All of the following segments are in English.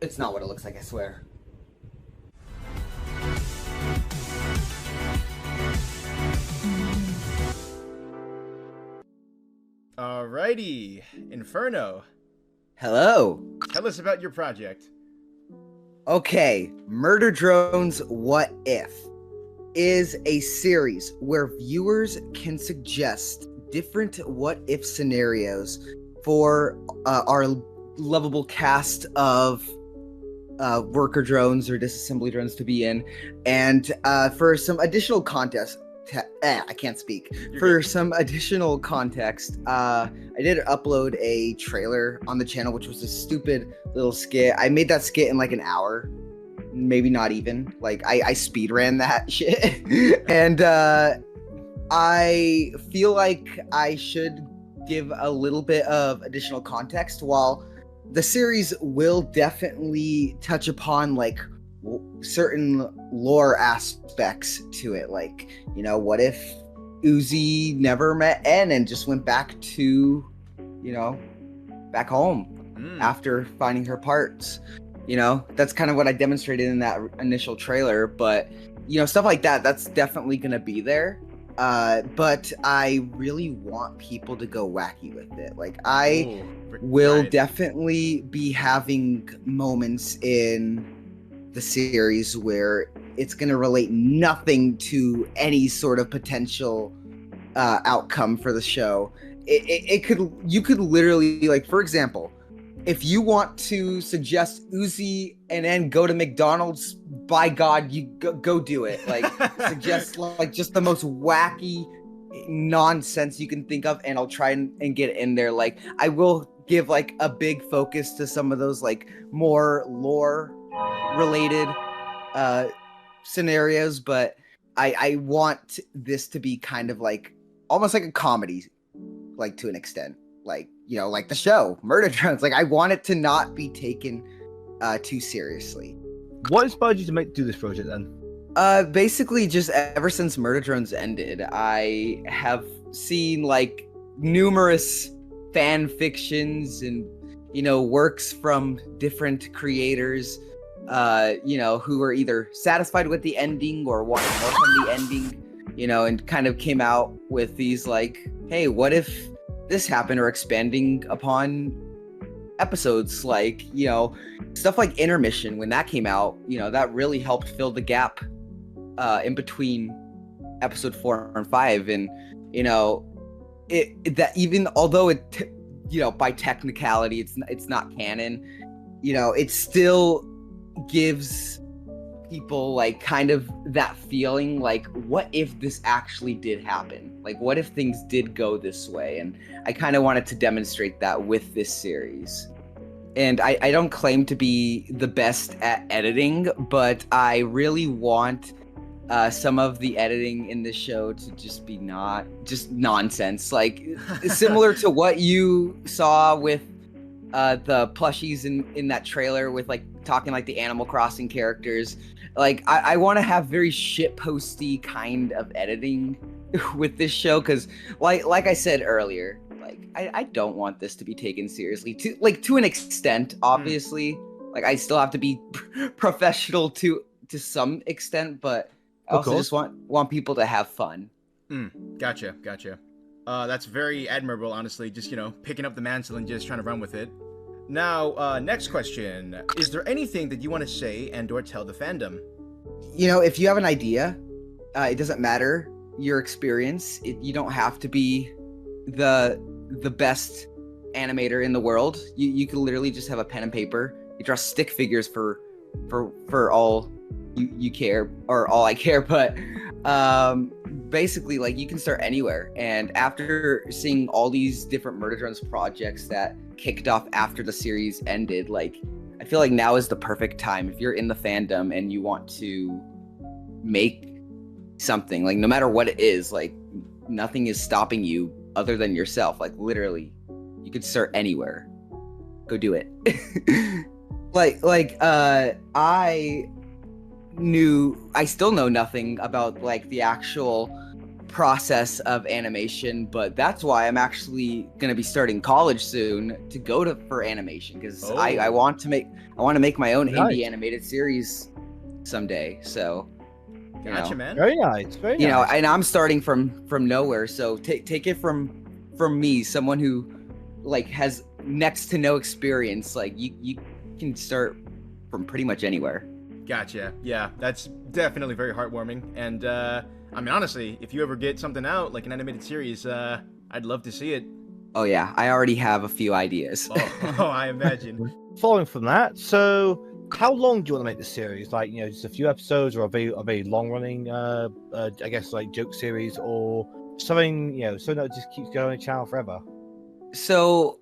It's not what it looks like, I swear. Alrighty, Inferno. Hello. Tell us about your project. Okay, Murder Drones What If is a series where viewers can suggest different what if scenarios for our lovable cast of worker drones or disassembly drones to be in, and for some additional context, I can't speak. For some additional context, I did upload a trailer on the channel, which was a stupid little skit. I made that skit in like an hour, maybe not even. Like I speed ran that shit, and I feel like I should give a little bit of additional context. While the series will definitely touch upon like certain lore aspects to it, like, you know, what if Uzi never met N and just went back to, you know, back home after finding her parts? You know, that's kind of what I demonstrated in that initial trailer. But, you know, stuff like that, that's definitely going to be there. But I really want people to go wacky with it. Like, I will definitely be having moments in the series where it's going to relate nothing to any sort of potential outcome for the show. You could literally, like, for example, if you want to suggest Uzi and then go to McDonald's, by God, you go do it. Like, suggest like just the most wacky nonsense you can think of, and I'll try and get in there. Like, I will give like a big focus to some of those like more lore related scenarios, but I want this to be kind of like almost like a comedy, like, to an extent. Like, you know, like the show Murder Drones. Like, I want it to not be taken too seriously. What inspired you to do this project then? Basically just ever since Murder Drones ended, I have seen like numerous fan fictions and, you know, works from different creators, you know, who are either satisfied with the ending or wanted more from the ending, you know, and kind of came out with these like, hey, what if this happened, or expanding upon episodes, like, you know, stuff like Intermission. When that came out, you know, that really helped fill the gap in between episode 4 and 5. And, you know, that even although it you know, by technicality it's not canon, you know, it still gives people like kind of that feeling like, what if this actually did happen? Like, what if things did go this way? And I kind of wanted to demonstrate that with this series. And I don't claim to be the best at editing, but I really want some of the editing in this show to just be not just nonsense, like similar to what you saw with the plushies in that trailer with like talking like the Animal Crossing characters. Like, I want to have very shitposty kind of editing with this show, because like I said earlier, like I don't want this to be taken seriously, to an extent, obviously. Like, I still have to be professional to some extent, but I also just want people to have fun. Gotcha. That's very admirable, honestly. Just, you know, picking up the mantle and just trying to run with it. Now, next question. Is there anything that you want to say and or tell the fandom? You know, if you have an idea, it doesn't matter your experience. You don't have to be the best animator in the world. You can literally just have a pen and paper. You draw stick figures for all you care, or all I care. But basically like you can start anywhere. And after seeing all these different Murder Drones projects that kicked off after the series ended, like I feel like now is the perfect time if you're in the fandom and you want to make something, like no matter what it is, like nothing is stopping you other than yourself. Like literally, you could start anywhere. Go do it. I still know nothing about like the actual process of animation, but that's why I'm actually gonna be starting college soon to go for animation, because I want to make my own indie animated series someday. So Gotcha, man. Very nice. Very nice. You know, and I'm starting from nowhere, so take it from me, someone who like has next to no experience. Like you can start from pretty much anywhere. Gotcha. Yeah, that's definitely very heartwarming. And I mean, honestly, if you ever get something out like an animated series, I'd love to see it. Oh yeah, I already have a few ideas. Oh, I imagine. Following from that, so how long do you want to make this series? Like, you know, just a few episodes, or a very long running, I guess, like joke series, or something, you know, something that just keeps going on the channel forever? So,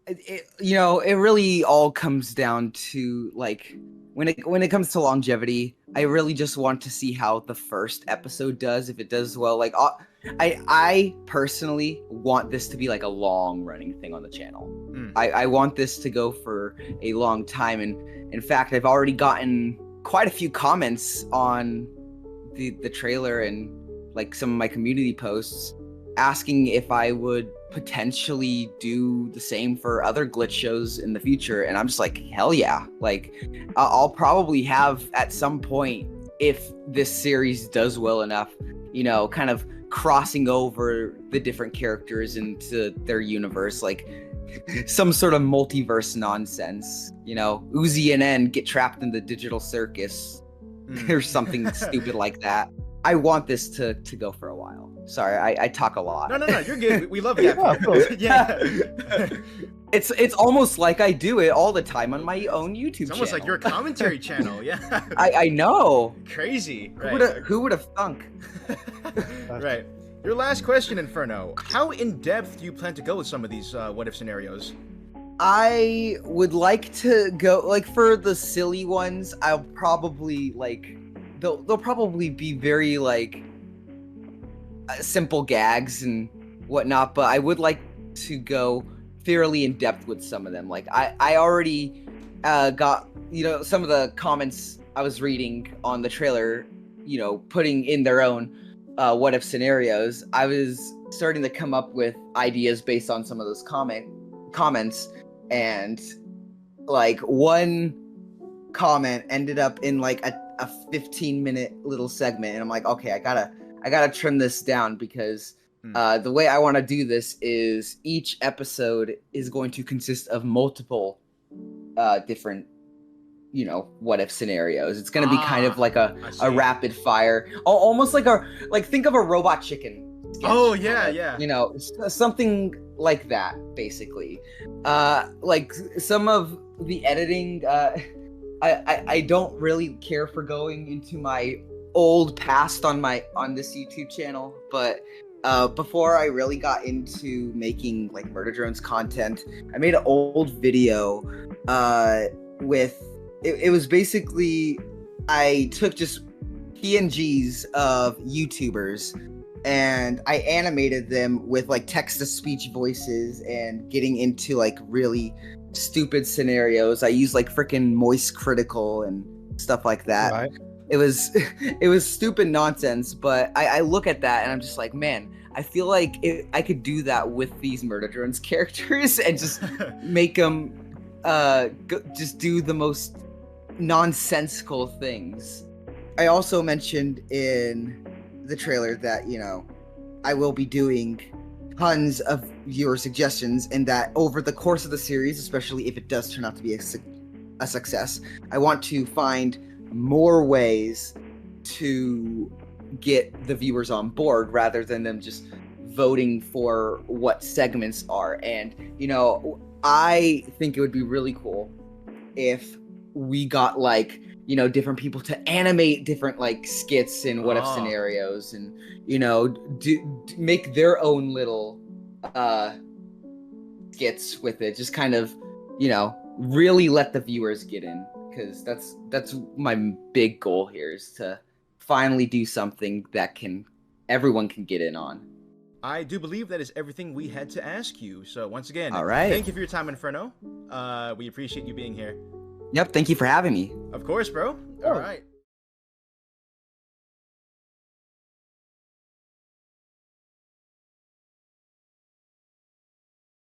it really all comes down to like when it comes to longevity. I really just want to see how the first episode does. If it does well, like I personally want this to be like a long running thing on the channel. I want this to go for a long time, and in fact, I've already gotten quite a few comments on the trailer and like some of my community posts asking if I would potentially do the same for other glitch shows in the future. And I'm just like, hell yeah. Like I'll probably have at some point, if this series does well enough, you know, kind of crossing over the different characters into their universe, like some sort of multiverse nonsense, you know, Uzi and N get trapped in the digital circus or something stupid like that. I want this to go for a while. Sorry, I talk a lot. No, you're good. We love that. Yeah. It's almost like I do it all the time on my own YouTube channel. It's almost like your commentary channel. Yeah. I know. Crazy. Who would have thunk? Right. Your last question, Inferno. How in depth do you plan to go with some of these what if scenarios? I would like to go like for the silly ones. I'll probably like they'll probably be very like simple gags and whatnot, but I would like to go fairly in depth with some of them. Like I already got, you know, some of the comments I was reading on the trailer, you know, putting in their own what if scenarios. I was starting to come up with ideas based on some of those comments, and like one comment ended up in like a 15-minute little segment, and I'm like, okay, I gotta trim this down, because the way I want to do this is each episode is going to consist of multiple different, you know, what if scenarios. It's going to be kind of like a rapid fire, almost like think of a Robot Chicken sketch. Oh yeah. You know, something like that basically. Like some of the editing, I don't really care for going into my old past on this YouTube channel, but before I really got into making like Murder Drones content, I made an old video with it was basically, I took just PNGs of YouTubers and I animated them with like text-to-speech voices and getting into like really stupid scenarios. I used like freaking Moist Critical and stuff like that. Right. It was stupid nonsense, but I look at that and I'm just like, man, I feel like I could do that with these Murder Drones characters and just make them just do the most nonsensical things. I also mentioned in the trailer that, you know, I will be doing tons of viewer suggestions, and that over the course of the series, especially if it does turn out to be a success, I want to find more ways to get the viewers on board rather than them just voting for what segments are. And, you know, I think it would be really cool if we got like, you know, different people to animate different like skits and what if Ah. scenarios, and you know, make their own little skits with it. Just kind of, you know, really let the viewers get in, because that's my big goal here, is to finally do something that everyone can get in on. I do believe that is everything we had to ask you. So once again, All right. thank you for your time, Inferno. We appreciate you being here. Yep, thank you for having me. Of course, bro. All right.